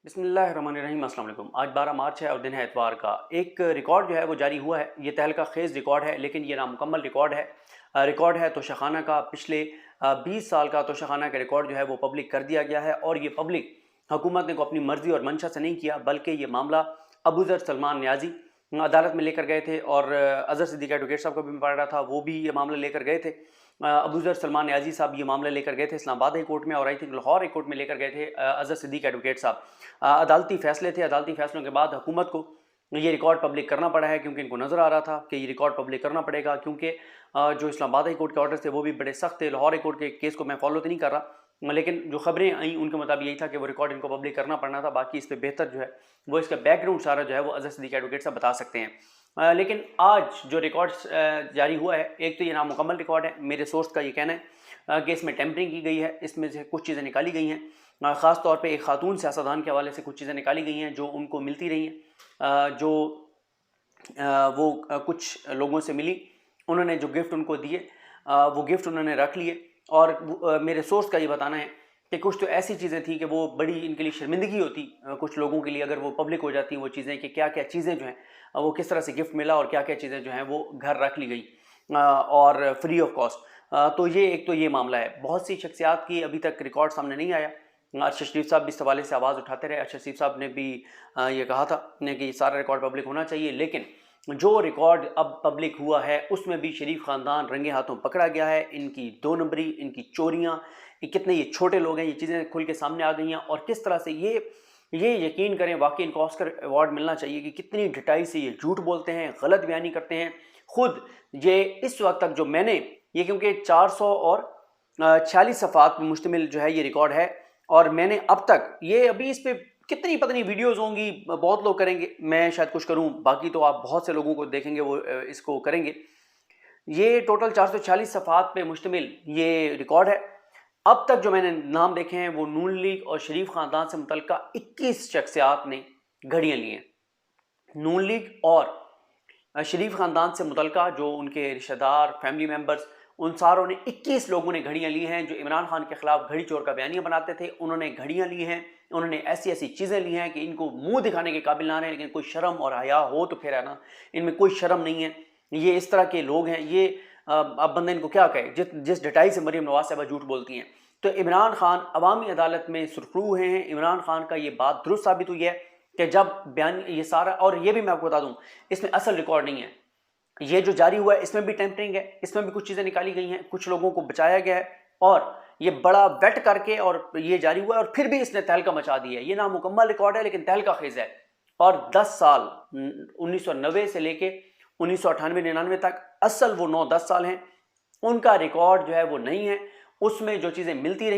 बिस्मिल्लाहिर्रहमानिर्रहीम अस्सलाम वालेकुम। आज 12 मार्च है और दिन है एतवार का। एक रिकॉर्ड जो है वो जारी हुआ है। ये तहलका खेज़ रिकॉर्ड है लेकिन ये नामुकम्मल रिकॉर्ड है। तोशाखाना का पिछले 20 साल का तोशाखाना का रिकॉर्ड जो है वो पब्लिक कर दिया गया है और ये पब्लिक हुकूमत ने को अपनी मर्ज़ी और मंशा से नहीं किया, बल्कि ये मामला अबू ज़र सलमान न्याज़ी अदालत में लेकर गए थे और अज़हर सिद्दीकी एडवोकेट साहब को भी पढ़ रहा था, वो भी ये मामला लेकर गए थे। अबू ज़र सलमान न्याज़ी साहब ये मामला लेकर गए थे इस्लामाबाद हाई कोर्ट में और I think Lahore high court में लेकर गए थे अज़हर सिद्दीकी एडवोकेट साहब। अदालती फ़ैसले थे। अदालती फ़ैसलों के बाद हुकूमत को ये रिकॉर्ड पब्लिक करना पड़ा है क्योंकि इनको नज़र आ रहा था कि ये रिकॉर्ड पब्लिक करना पड़ेगा, क्योंकि जो इस्लामाबाद हाई कोर्ट के ऑर्डर थे वो भी बड़े सख्त थे। लाहौर हाई कोर्ट के केस को मैं फॉलो तो नहीं कर रहा, लेकिन जो खबरें आई उनके मुताबिक यही था कि वो रिकॉर्ड इनको पब्लिक करना पड़ना था। बाकी इस पर बेहतर जो है वो इसका बैकग्राउंड सारा जो है वो अज़हर सिद्दीकी एडवोकेट साहब बता सकते हैं। लेकिन आज जो रिकॉर्ड जारी हुआ है, एक तो ये नामुकम्मल रिकॉर्ड है। मेरे सोर्स का ये कहना है कि इसमें टेम्परिंग की गई है, इसमें से कुछ चीज़ें निकाली गई हैं। ख़ास तौर पे एक खातून सियासतदान के हवाले से कुछ चीज़ें निकाली गई हैं जो उनको मिलती रही हैं, जो वो कुछ लोगों से मिली, उन्होंने जो गिफ्ट उनको दिए वो गिफ्ट उन्होंने रख लिए। और मेरे सोर्स का ये बताना है कि कुछ तो ऐसी चीज़ें थी कि वो बड़ी इनके लिए शर्मिंदगी होती कुछ लोगों के लिए अगर वो पब्लिक हो जाती वो चीज़ें, कि क्या क्या चीज़ें जो हैं वो किस तरह से गिफ्ट मिला और क्या क्या चीज़ें जो हैं वो घर रख ली गई और फ्री ऑफ कॉस्ट। तो ये एक तो ये मामला है। बहुत सी शख्सियात की अभी तक रिकॉर्ड सामने नहीं आया। अरशद शरीफ साहब भी इस हवाले से आवाज़ उठाते रहे। अरशद शरीफ साहब ने भी ये कहा था कि सारा रिकॉर्ड पब्लिक होना चाहिए, लेकिन जो रिकॉर्ड अब पब्लिक हुआ है उसमें भी शरीफ ख़ानदान रंगे हाथों पकड़ा गया है। इनकी दो नंबरी, इनकी चोरियाँ, कितने ये छोटे लोग हैं, ये चीज़ें खुल के सामने आ गई हैं। और किस तरह से ये यकीन करें, वाकई इनको ऑस्कर अवार्ड मिलना चाहिए कि कितनी ढिठाई से ये झूठ बोलते हैं, गलत बयानी करते हैं। खुद ये इस वक्त तक जो मैंने ये, क्योंकि 400 और 46 सफ़ात पर मुश्तमिल जो है ये रिकॉर्ड है, और मैंने अब तक ये अभी इस पर कितनी पता नहीं वीडियोज़ होंगी, बहुत लोग करेंगे, मैं शायद कुछ करूं, बाकी तो आप बहुत से लोगों को देखेंगे वो इसको करेंगे। ये टोटल 446 सफ़ात पे मुश्तमिल ये रिकॉर्ड है। अब तक जो मैंने नाम देखे हैं वो नून लीग और शरीफ ख़ानदान से मुतल्लिका 21 शख्सियात ने घड़ियाँ ली हैं। नून लीग और शरीफ ख़ानदान से मुतल्लिका जो उनके रिश्तेदार, फैमिली मेम्बर्स, उन सारों ने 21 लोगों ने घड़ियाँ ली हैं। जो इमरान खान के ख़िलाफ़ घड़ी चोर का बयानिया बनाते थे, उन्होंने घड़ियाँ ली हैं। उन्होंने ऐसी ऐसी चीज़ें ली हैं कि इनको मुंह दिखाने के काबिल ना रहे, लेकिन कोई शर्म और हया हो तो फिर है ना, इनमें कोई शर्म नहीं है। ये इस तरह के लोग हैं। ये अब बंदा इनको क्या कहे, जिस ढटाई से मरीम नवाज साहबा झूठ बोलती हैं। तो इमरान खान अवामी अदालत में सुरखरू हुए हैं। इमरान खान का ये बात दुरुस्त साबित हुई है कि जब बयान ये सारा, और ये भी मैं आपको बता दूं, इसमें असल रिकॉर्ड नहीं है। ये जो जारी हुआ है इसमें भी टेम्परिंग है, इसमें भी कुछ चीज़ें निकाली गई हैं, कुछ लोगों को बचाया गया है और ये बड़ा वेट करके और ये जारी हुआ है, और फिर भी इसने तहलका मचा दी है। ये नामुकम्मल रिकॉर्ड है लेकिन तहलका खेज है। और 10 साल 1990 से लेके 1998-99 तक, असल वो 9-10 साल हैं, उनका रिकॉर्ड जो है वो नहीं है। उसमें जो चीज़ें मिलती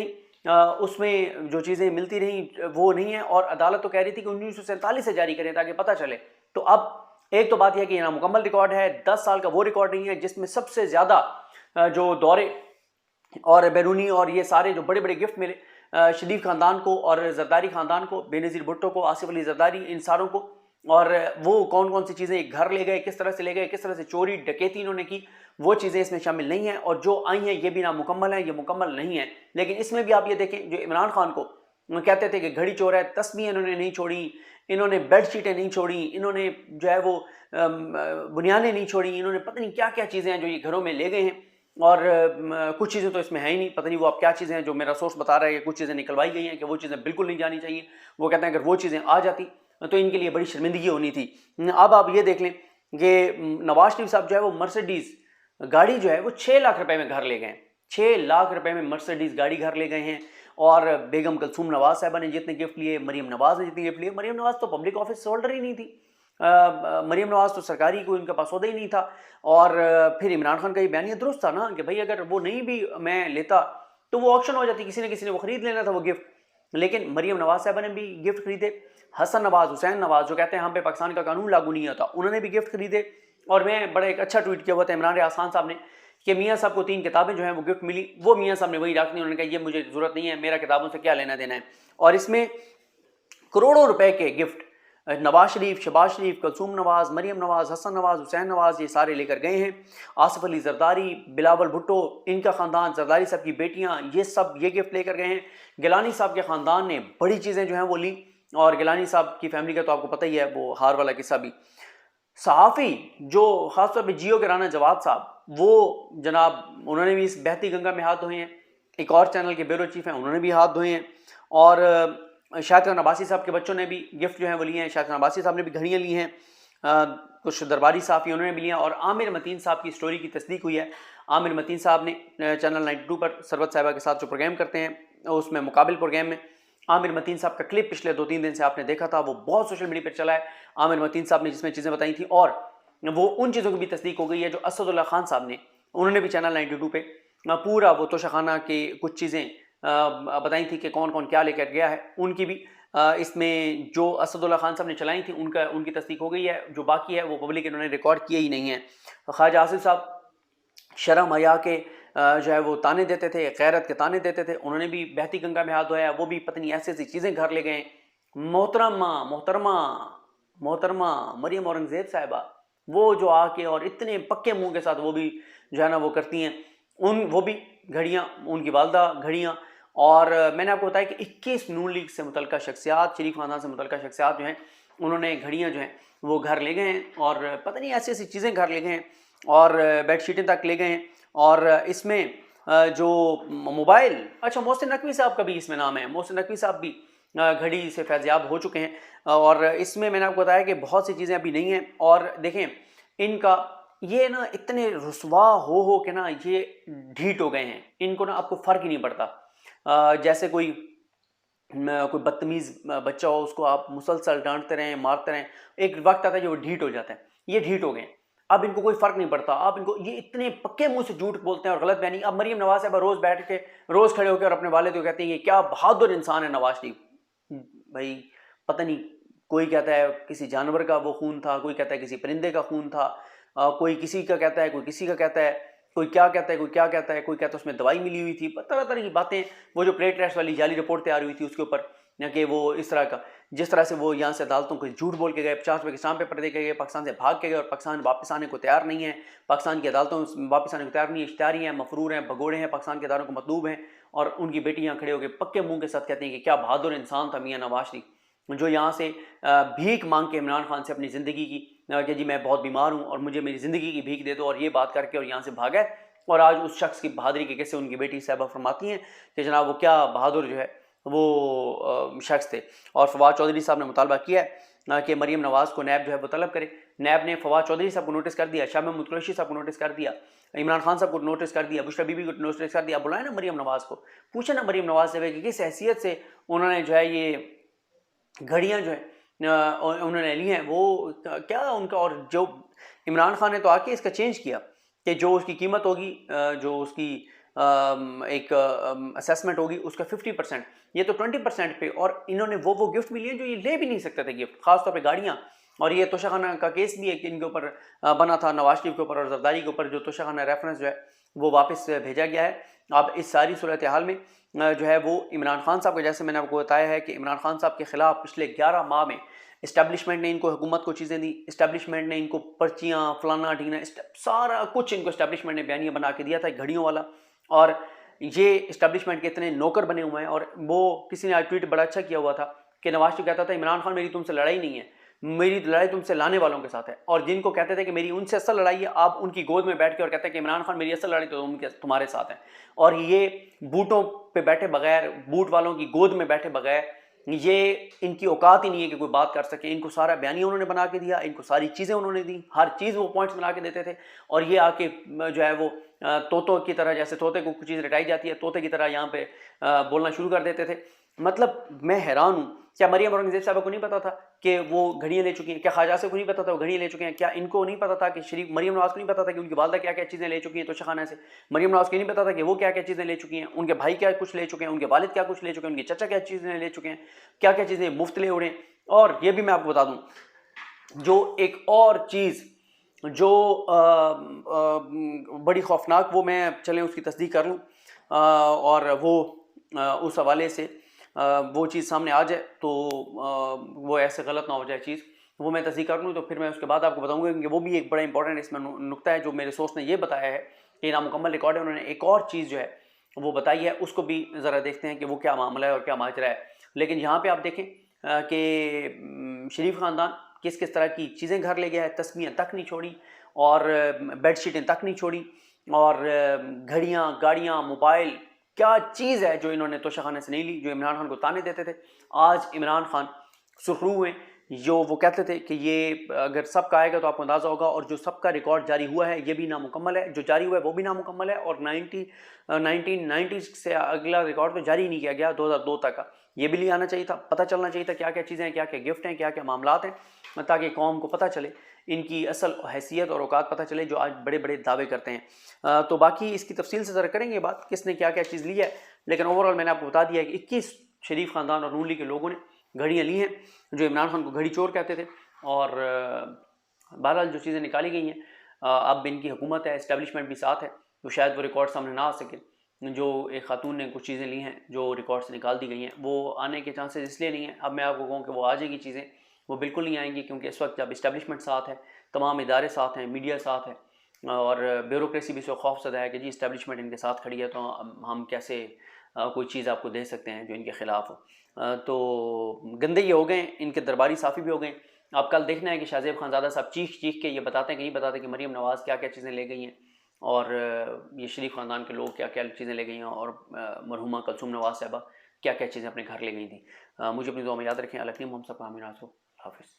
रहीं वो नहीं है। और अदालत तो कह रही थी कि 1947 से जारी करें ताकि पता चले। तो अब एक तो बात यह कि ये नामुकम्मल रिकॉर्ड है, 10 साल का वो रिकॉर्ड नहीं है जिसमें सबसे ज़्यादा जो दौरे और बैरूनी और ये सारे जो बड़े बड़े गिफ्ट मिले शरीफ ख़ानदान को और जरदारी ख़ानदान को, बेनज़ीर भुट्टो को, आसिफ अली जरदारी, इन सारों को। और वो कौन कौन सी चीज़ें घर ले गए, किस तरह से ले गए, किस तरह से चोरी डकैती इन्होंने की, वो चीज़ें इसमें शामिल नहीं हैं। और जो आई हैं ये भी नामुकम्मल हैं, ये मुकम्मल नहीं है। लेकिन इसमें भी आप ये देखें, जो इमरान खान को कहते थे कि घड़ी चोर है, तस्वीरें इन्होंने नहीं छोड़ी, इन्होंने बेडशीटें नहीं छोड़ी, इन्होंने जो है वो बुनियादें नहीं छोड़ी, इन्होंने पता नहीं क्या क्या चीज़ें हैं जो ये घरों में ले गए हैं। और कुछ चीज़ें तो इसमें है ही नहीं, पता नहीं वो अब क्या चीज़ें हैं। जो मेरा सोर्स बता रहा है कि कुछ चीज़ें निकलवाई गई हैं कि वो चीज़ें बिल्कुल नहीं जानी चाहिए। वो कहते हैं अगर वो चीज़ें आ जाती तो इनके लिए बड़ी शर्मिंदगी होनी थी। अब आप ये देख लें कि नवाज शरीफ साहब जो है वो मर्सिडीज़ गाड़ी जो है वो 6 लाख रुपए में घर ले गए। 6 लाख रुपए में मर्सिडीज़ गाड़ी घर ले गए हैं। और बेगम कलसूम नवाज साहबा ने जितने गिफ्ट लिए, मरीम नवाज ने जितने गिफ्ट लिए, मरीम नवाज तो पब्लिक ऑफिस होल्डर ही नहीं थी। मरीम नवाज तो सरकारी कोई इनका पास सौदा ही नहीं था। और फिर इमरान खान का ये बयानिया दुरुस्त था ना कि भाई अगर वो नहीं भी मैं लेता तो वो ऑक्शन हो जाती, किसी न किसी ने वो खरीद लेना था वो गिफ्ट। लेकिन मरीम नवाज साहबा ने भी गिफ्ट खरीदे। हसन नवाज, हुसैन नवाज जो कहते हैं हम पे पाकिस्तान का कानून लागू नहीं होता, उन्होंने भी गिफ्ट खरीदे। और मैं बड़ा एक अच्छा ट्वीट किया हुआ था इमरान रियाज खान साहब ने कि मियाँ साहब को 3 किताबें जो हैं वो गिफ्ट मिली, वो मियाँ साहब ने वही रख दी। उन्होंने कहा ये मुझे ज़रूरत नहीं है, मेरा किताबों से क्या लेना देना है। और इसमें करोड़ों रुपए के गिफ्ट नवाज शरीफ, शहबाज शरीफ, कलसूम नवाज, मरीम नवाज, हसन नवाज, हुसैन नवाज, ये सारे लेकर गए हैं। आसिफ अली जरदारी, बिलावल भुट्टो, इनका ख़ानदान, जरदारी साहब की बेटियां, ये सब ये गिफ्ट लेकर गए हैं। गिलानी साहब के ख़ानदान ने बड़ी चीज़ें जो हैं वो ली। और गिलानी साहब की फैमिली का तो आपको पता ही है वो हार वाला किस्सा भी। सहाफ़ी जो ख़ासतौर पे जियो के राना जवाद साहब, वो जनाब उन्होंने भी इस बहती गंगा में हाथ धोए हैं। एक और चैनल के ब्यूरो चीफ हैं, उन्होंने भी हाथ धोए हैं। और शाहिद खान अब्बासी साहब के बच्चों ने भी गिफ्ट जो है वो लिए हैं। शाहिद खान अब्बासी साहब ने भी घड़ियाँ ली हैं। कुछ दरबारी साफ़ी उन्होंने भी लिया। और आमिर मतीन साहब की स्टोरी की तस्दीक हुई है। आमिर मतीन साहब ने चैनल 92 पर सरवत साहिबा के साथ जो प्रोग्राम करते हैं उसमें मुकाबिल प्रोग्राम में आमिर मतीन साहब का क्लिप पिछले 2-3 दिन से आपने देखा था, वो बहुत सोशल मीडिया पर चला है। आमिर मतीन साहब ने जिसमें चीज़ें बताई थी और वो उन चीज़ों की भी तस्दीक हो गई है जो असदुल्ला खान साहब ने, उन्होंने भी चैनल 92 पे पूरा वो तोशाखाना के कुछ चीज़ें बताई थी कि कौन कौन क्या लेकर गया है। उनकी भी इसमें जो असदुल्ला खान साहब ने चलाई थी उनकी तस्दीक हो गई है। जो बाकी है वो पब्लिक इन्होंने रिकॉर्ड किए ही नहीं है। ख्वाजा आसिफ साहब शर्म हया के जो है वो ताने देते थे, गैरत के ताने देते थे, उन्होंने भी बहती गंगा में हाथ धोया। वो भी पत्नी ऐसी ऐसी चीज़ें घर ले गए। मोहतरमा मरियम औरंगज़ेब साहिबा, वो जो आके और इतने पक्के मुंह के साथ वो भी जो है ना वो करती हैं, वो भी घड़ियाँ, उनकी वालदा घड़ियाँ। और मैंने आपको बताया कि 21 नून लीग से मुतल्लिका शख्सियात, शरीफ खानदान से मुतल्लिका शख्सियात जो हैं उन्होंने घड़ियाँ जो हैं वो घर ले गए हैं। और पता नहीं ऐसी ऐसी चीज़ें घर ले गए हैं और बेडशीटें तक ले गए हैं। और इसमें जो मोबाइल, अच्छा मोहसिन नकवी साहब का भी इसमें नाम है। मोहसिन नकवी साहब भी घड़ी से फैज़याब हो चुके हैं। और इसमें मैंने आपको बताया कि बहुत सी चीज़ें अभी नहीं हैं। और देखें इनका ये ना इतने रुसवा हो के ना ये ढीठ हो गए हैं, इनको ना आपको फ़र्क ही नहीं पड़ता। जैसे कोई बदतमीज़ बच्चा हो, उसको आप मुसलसल डांटते रहें, मारते रहें, एक वक्त आता है जो वो ढीठ हो जाता है। ये ढीठ हो गए हैं, अब इनको कोई फ़र्क नहीं पड़ता। आप इनको ये इतने पक्के मुंह से झूठ बोलते हैं और गलत बयानी। अब मरीम नवाज साहब रोज़ बैठ के रोज़ खड़े होकर अपने वालिद को कहते हैं ये क्या बहादुर इंसान है नवाज शरीफ। भाई पता नहीं, कोई कहता है किसी जानवर का वो खून था, कोई कहता है किसी परिंदे का खून था, कोई किसी का कहता है, कोई किसी का कहता है, कोई क्या कहता है, कोई क्या कहता है, कोई कहता है उसमें दवाई मिली हुई थी, तरह तरह की बातें। वो जो प्लेट टेस्ट वाली जाली रिपोर्ट तैयार हुई थी उसके ऊपर कि वो इस तरह का, जिस तरह से वो यहाँ से अदालतों को झूठ बोल के गए, 50 रुपये के स्टाम्प पेपर दे के गए, पाकिस्तान से भाग के गए और पाकिस्तान वापस आने को तैयार नहीं है, पाकिस्तान की अदालतों में वापस आने को तैयार नहीं है, इश्तिहारी हैं, मफरूर हैं, भगोड़े हैं, पाकिस्तान के अदारों को मतलूब हैं। और उनकी बेटी यहाँ खड़े होकर पक्के मुंह के साथ कहते हैं कि क्या बहादुर इंसान था मियाँ नवाज शरीफ, जो यहाँ से भीख मांग के इमरान खान से अपनी ज़िंदगी की कि जी मैं बहुत बीमार हूँ और मुझे मेरी ज़िंदगी की भीख दे दो, और ये बात करके और यहाँ से भागा है। और आज उस शख्स की बहादुरी के किस्से उनकी बेटी साहिबा फरमाती हैं कि जनाब वो क्या बहादुर जो है वो शख्स थे। और फवाद चौधरी साहब ने मुतालबा किया है कि मरीम नवाज़ को नैब जो है वो तलब करे। नैब ने फवाद चौधरी साहब को नोटिस कर दिया, शाह महमूद कुरैशी साहब को नोटिस कर दिया, इमरान खान साहब को नोटिस कर दिया, बुशरा बीबी को नोटिस कर दिया। बुलाए ना मरीम नवाज़ को, पूछे ना मरीम नवाज़ से कि किस हैसियत से उन्होंने जो है ये घड़ियाँ जो है उन्होंने ली हैं, वो क्या उनका। और जो इमरान खान ने तो आके इसका चेंज किया कि जो उसकी कीमत होगी, जो उसकी एक असेसमेंट होगी उसका 50%, ये तो 20% पे। और इन्होंने वो गिफ्ट भी लिए जो ये ले भी नहीं सकते थे गिफ्ट, खासतौर पे गाड़ियाँ। और ये तोशाखाना का केस भी है कि इनके ऊपर बना था, नवाज शरीफ के ऊपर और जरदारी के ऊपर, जो तोशाखाना रेफरेंस जो है वो वापस भेजा गया है। अब इस सारी सूरत हाल में जो है वो इमरान खान साहब को, जैसे मैंने आपको बताया है कि इमरान खान साहब के खिलाफ पिछले 11 माह में इस्टेब्लिशमेंट ने इनको हुकूमत को चीज़ें दी, इस्टेब्लिशमेंट ने इनको पर्चियाँ फलाना ढीना सारा कुछ इनको इस्टेब्लिशमेंट ने बयानिया बना के दिया था घड़ियों वाला। और ये इस्टेब्लिशमेंट के इतने नौकर बने हुए हैं। और वो किसी ने आज ट्वीट बड़ा अच्छा किया हुआ था कि नवाज शरीफ कहता था इमरान खान मेरी तुमसे लड़ाई नहीं है, मेरी लड़ाई तुमसे लाने वालों के साथ है। और जिनको कहते थे कि मेरी उनसे असल लड़ाई है, आप उनकी गोद में बैठ के और कहते हैं कि इमरान खान मेरी असल लड़ाई तो तुम्हारे साथ है। और ये बूटों पे बैठे बगैर, बूट वालों की गोद में बैठे बगैर, ये इनकी औकात ही नहीं है कि कोई बात कर सके। इनको सारा बयानिया उन्होंने बना के दिया, इनको सारी चीज़ें उन्होंने दी, हर चीज़ वो पॉइंट्स बना के देते थे। और ये आके जो है वो तोतों की तरह, जैसे तोते को कुछ चीज़ रटाई जाती है, तोते की तरह यहाँ पे बोलना शुरू कर देते थे। मतलब मैं हैरान हूँ, क्या मरियम औरंगज़ेब साहबा को नहीं पता था कि वो घड़ियाँ ले चुकी हैं? क्या ख्वाजा से को नहीं पता था वो घड़ियाँ ले चुके हैं? क्या इनको नहीं पता था कि शरीफ मरियम नवाज़ को नहीं पता था कि उनकी वालदा क्या क्या चीज़ें ले चुकी हैं तोशाखाना से? मरियम नवाज़ को नहीं पता था कि वो क्या क्या चीज़ें ले चुकी हैं, उनके भाई क्या कुछ ले चुके हैं, उनके वालिद क्या कुछ ले चुके हैं, उनके चाचा क्या चीज़ें ले चुके हैं, क्या क्या चीज़ें मुफ्त ले उड़े। और ये भी मैं आपको बता दूँ, जो एक और चीज़ जो बड़ी खौफनाक, वो मैं चलें उसकी तस्दीक कर लूँ और वो उस हवाले से वो चीज़ सामने आ जाए तो वो ऐसे गलत ना हो जाए चीज़, वो मैं तस्दीक कर लूँ तो फिर मैं उसके बाद आपको बताऊँगा, क्योंकि वो भी एक बड़ा इंपॉर्टेंट इसमें नुक्ता है जो मेरे सोर्स ने ये बताया है कि नामुकम्मल रिकॉर्ड है। उन्होंने एक और चीज़ जो है वो बताई है, उसको भी ज़रा देखते हैं कि वो क्या मामला है और क्या माजरा है। लेकिन यहाँ पर आप देखें कि शरीफ ख़ानदान किस किस तरह की चीज़ें घर ले गया है, तस्वीरें तक नहीं छोड़ी और बेडशीटें तक नहीं छोड़ी और घड़ियाँ, गाड़ियाँ, मोबाइल, क्या चीज़ है जो इन्होंने तोशा खाने से नहीं ली, जो इमरान खान को ताने देते थे। आज इमरान खान सुर्खरू हुए, जो वो कहते थे कि ये अगर सबका आएगा तो आपको अंदाज़ा होगा, और जो सबका रिकॉर्ड जारी हुआ है ये भी नामुकम्मल है, जो जारी हुआ है वो भी नामुकम्मल है, और 1990 से अगला रिकॉर्ड तो जारी नहीं किया गया 2002 तक का। ये भी ले आना चाहिए था, पता चलना चाहिए था क्या क्या चीज़ें हैं, क्या क्या गिफ्ट हैं, क्या क्या मामलात हैं, ताकि कौम को पता चले, इनकी असल हैसियत और औकात पता चले, जो आज बड़े बड़े दावे करते हैं। तो बाकी इसकी तफसील से ज़रा करेंगे बात, किसने क्या क्या चीज़ ली है, लेकिन ओवरऑल मैंने आपको बता दिया है कि 21 शरीफ ख़ानदान और नून लीग के लोगों ने घड़ियाँ ली हैं, जो इमरान खान को घड़ी चोर कहते थे। और बहरहाल जो चीज़ें निकाली गई हैं, अब इनकी हुकूमत है, इस्टेब्लिशमेंट भी साथ है, तो शायद वो रिकॉर्ड सामने ना आ सके। जो एक खातून ने कुछ चीज़ें ली हैं जो रिकॉर्ड से निकाल दी गई हैं, वो आने के चांसेस इसलिए नहीं है। अब मैं आपको कहूँ कि वो आ जाएगी चीज़ें, वो बिल्कुल नहीं आएंगी, क्योंकि इस वक्त जब इस्टेब्लिशमेंट साथ है, तमाम इदारे साथ हैं, मीडिया साथ है, और ब्यूरोक्रेसी भी इसको खौफजदा है कि जी इस्टेब्लिशमेंट इनके साथ खड़ी है, तो हम कैसे कोई चीज़ आपको दे सकते हैं जो इनके ख़िलाफ़ हो। तो गंदे ये हो गए, इनके दरबारी साफ़ी भी हो गए। आप कल देखना है कि शाहज़ेब खानज़ादा साहब चीख चीख के ये बताते हैं कि नहीं बताते कि मरीम नवाज़ क्या क्या चीज़ें ले गई हैं, और ये शरीफ ख़ानदान के लोग क्या क्या चीज़ें ले गई हैं, और मरहुमा कुलसूम नवाज़ साहबा क्या क्या चीज़ें अपने घर ले गई थी। मुझे अपनी दुआ में याद रखें। अल्लाह हम सबका आमीन। हाफिज़।